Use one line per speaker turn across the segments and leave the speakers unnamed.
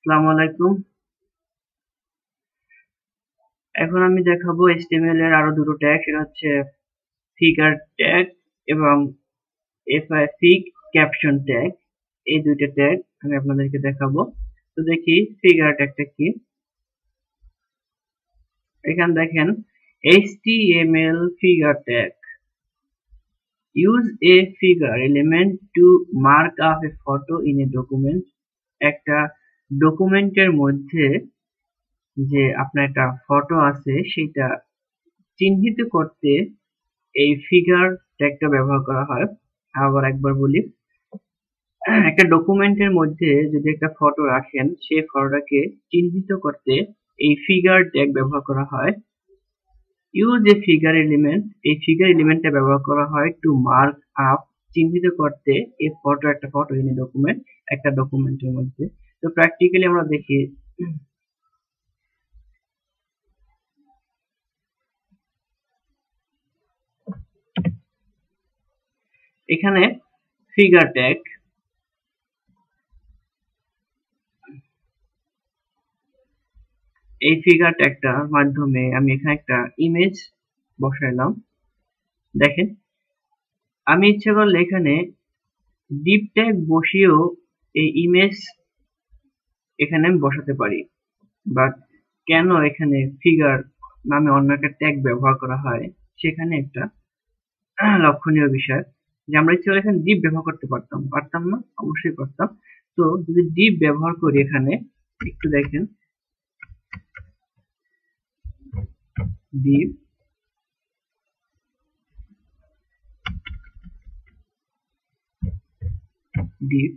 আসসালামু আলাইকুম। এখন আমি দেখাবো HTML এর আরো দুটো ট্যাগ, সেটা হচ্ছে ফিগার ট্যাগ এবং ফিগ ক্যাপশন ট্যাগ। এই দুইটা ট্যাগ আমি আপনাদেরকে দেখাবো। তো দেখি ফিগার ট্যাগটা কি। এখানে দেখেন HTML figure tag. Use a figure element to mark up a photo in a document. একটা ডকুমেন্টের মধ্যে যে আপনার একটা ফটো আছে সেটা চিহ্নিত করতে এই ফিগার ট্যাগটা ব্যবহার করা হয়। আবার একবার বলি, একটা ডকুমেন্টের মধ্যে যদি একটা ফটো রাখেন, সেই ফটোটাকে চিহ্নিত করতে এই ফিগার ট্যাগ ব্যবহার করা হয়। ইউজ এ ফিগার এলিমেন্ট, এই ফিগার এলিমেন্টটা ব্যবহার করা হয় টু মার্ক আপ, চিহ্নিত করতে এই একটা ফটো ইন এ ডকুমেন্ট, একটা ডকুমেন্টের মধ্যে। তো প্র্যাকটিক্যালি আমরা দেখি, এখানে ফিগার ট্যাগ, এই ফিগার ট্যাগটার মাধ্যমে আমি এখানে একটা ইমেজ বসাইলাম। দেখেন, আমি ইচ্ছে করলে এখানে ডিপ ট্যাগ বসিয়েও এই ইমেজ এখানে আমি বসাতে পারি। বাট কেন এখানে ফিগার নামে অন্য একটা ট্যাগ ব্যবহার করা হয়, সেখানে একটা লক্ষণীয় বিষয় যে আমরা ইচ্ছে করলে এখানে ডিপ ব্যবহার করতে পারতাম না? অবশ্যই পারতাম। তো যদি ডিপ ব্যবহার করি, এখানে একটু দেখেন, ডিপ ডিপ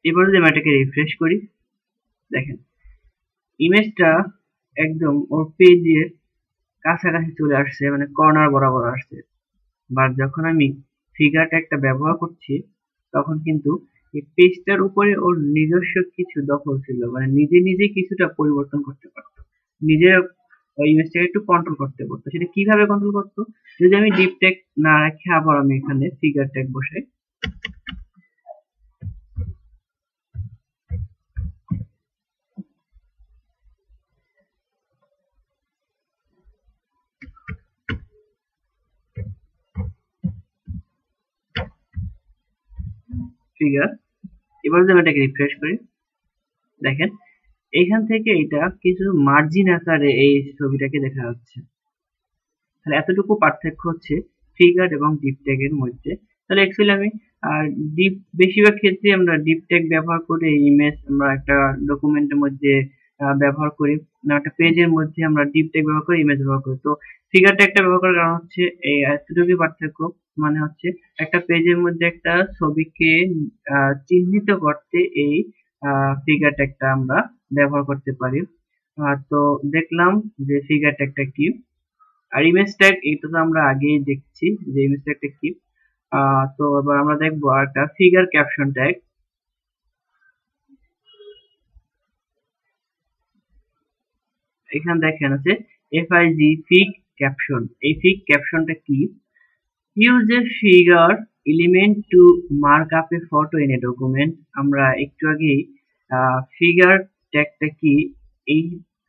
এবার যদি আমি এটাকে রিফ্রেশ করি, দেখেন ইমেজটা একদম ওর পেজের কাছাকাছি চলে আসছে, মানে কর্নার বরাবর আসছে। বাট যখন আমি ফিগার ট্যাগটা ব্যবহার করছি, তখন কিন্তু এই পেজটার উপরে ওর নিজস্ব কিছু দখল ছিল, মানে নিজে নিজে কিছুটা পরিবর্তন করতে পারতো, নিজের ওই ইমেজটাকে একটু কন্ট্রোল করতে পারতো। সেটা কিভাবে কন্ট্রোল করতো? যদি আমি ডিপ ট্যাগ না রেখে আবার আমি এখানে ফিগার ট্যাগ বসাই, ফিগার, এবার যদি আমি এটাকে রিফ্রেশ করি, দেখেন এইখান থেকে এটা কিছু মার্জিন আকারে এই ছবিটাকে দেখা যাচ্ছে। তাহলে এতটুকু পার্থক্য হচ্ছে ফিগার এবং ডিপ ট্যাগ এর মধ্যে। তাহলে অ্যাকচুয়ালি আমি ডিপ, বেশিরভাগ ক্ষেত্রে আমরা ডিপ ট্যাগ ব্যবহার করে ইমেজ আমরা একটা ডকুমেন্টের মধ্যে ব্যবহার করি, না একটা পেজের মধ্যে আমরা ডিপ ট্যাগ ব্যবহার করে ইমেজ ব্যবহার করি। তো ফিগার ট্যাগটা ব্যবহার করার কারণ হচ্ছে এই এতটুকু পার্থক্য, মানে হচ্ছে একটা পেজের মধ্যে একটা ছবিকে চিহ্নিত করতে এই ফিগার ট্যাগটা আমরা ব্যবহার করতে পারি। তো দেখলাম যে ফিগার ট্যাগটা কি। আর ইমেজ ট্যাগ, এটা তো আমরা আগেই দেখছি যে ইমেজ ট্যাগটা কি। তো এবার আমরা দেখবো একটা ফিগার ক্যাপশন ট্যাগ। এখানে দেখেন আছে FIG ফিগ ক্যাপশন। এই ফিগ ক্যাপশনটা কি? Use a figure element to mark up a photo in a document. আমরা একটু আগেই ফিগার ট্যাগটা কি এই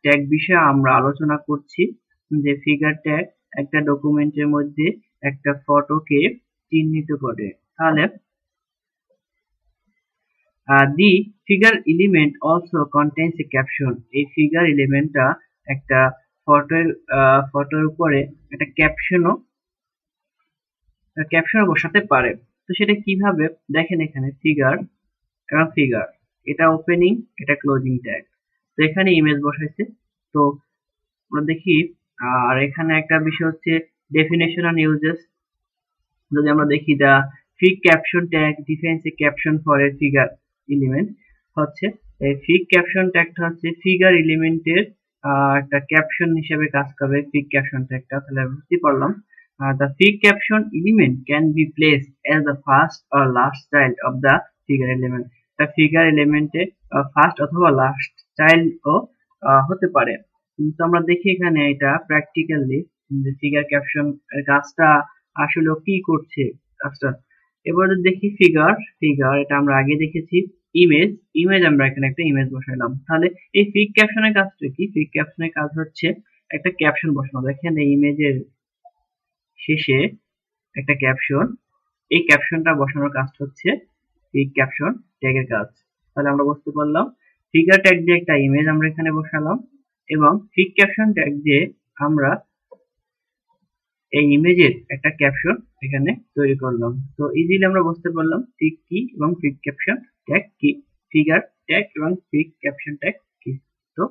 ট্যাগ বিষয়ে আমরা আলোচনা করছি, যে ফিগার ট্যাগ একটা ডকুমেন্টের মধ্যে একটা ফটোকে চিহ্নিত করে। তাহলে the figure element also contains a caption. এই ফিগার এলিমেন্টটা একটা ফটোর উপরে একটা ক্যাপশনও বসাতে পারে। তো সেটা কিভাবে? দেখেন এখানে ফিগার এবং ফিগার, এটা ওপেনিং, এটা ক্লোজিং ট্যাগ। তো এখানে ইমেজ বসাইছে। তো আমরা দেখি, আর এখানে একটা বিষয় হচ্ছে ডেফিনেশন অ্যান্ড ইউজেস। যদি আমরা দেখি the fig caption tag defines a caption for a figure element, হচ্ছে এই ফিগ ক্যাপশন ট্যাগটা হচ্ছে ফিগার এলিমেন্টের একটা ক্যাপশন হিসেবে কাজ করবে ফিগ ক্যাপশন ট্যাগটা। তাহলে বুঝতে পারলাম the fig caption element can be placed as the first or last child of the figure element. the figure element A first অথবা লাস্ট চাইল্ড ও হতে পারে। তো আমরা দেখি এখানে এটা প্র্যাকটিক্যালি যে ফিগার ক্যাপশন এর কাজটা আসলে কি করছে কাজটা। এবার দেখি ফিগার, এটা আমরা আগে দেখেছি ইমেজ, ইমেজ আমরা এখানে একটা ইমেজ বসাইলাম। তাহলে এই ফিক ক্যাপশনের কাজটা কি? ফিক ক্যাপশনের কাজ হচ্ছে একটা ক্যাপশন বসানো। দেখেন এই ইমেজের শেষে একটা ক্যাপশন, এই ক্যাপশনটা বসানোর কাজ হচ্ছে ফিক ক্যাপশন ট্যাগের কাজ। তাহলে আমরা বুঝতে পারলাম ফিগার ট্যাগ দিয়ে একটা ইমেজ আমরা এখানে বসালাম এবং ফিক ক্যাপশন ট্যাগ দিয়ে আমরা এই ইমেজের একটা ক্যাপশন এখানে তৈরি করলাম। তো ইজিলি আমরা বুঝতে পারলাম ফিক কি এবং ফিক ক্যাপশন ট্যাগ কি, ফিগার ট্যাগ এবং ফিক ক্যাপশন ট্যাগ কি। তো